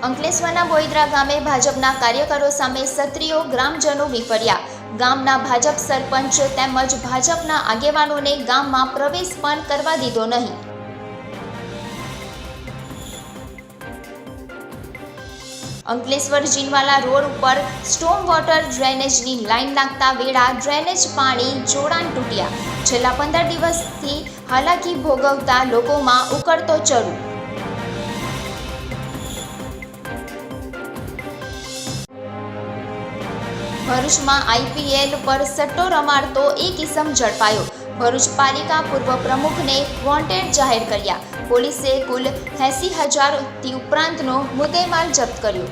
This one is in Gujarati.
અંકલેશ્વરના બોઈદરા ગામે ભાજપના કાર્યકરો સામે ક્ષત્રિયો ગ્રામજનો વિફર્યા। ગામના ભાજપ સરપંચ તેમજ ભાજપના આગેવાનોને ગામમાં પ્રવેશ પણ કરવા દીધો નહીં। અંકલેશ્વર જીનવાલા રોડ ઉપર સ્ટોમ વોટર ડ્રેનેજની લાઇન નાખતા વેળા ડ્રેનેજ પાણી જોડાણ તૂટ્યા। છેલ્લા 15 દિવસથી હાલાકી ભોગવતા લોકોમાં ઉકળતો ચરુ। ભરૂચમાં IPL પર સટ્ટો રમાડતો એક ઇસમ ઝડપાયો। ભરૂચ પાલિકા પૂર્વ પ્રમુખને વોન્ટેડ જાહેર કર્યા। પોલીસે કુલ 80,000 ઉપરાંતનો મુદ્દેમાલ જપ્ત કર્યો।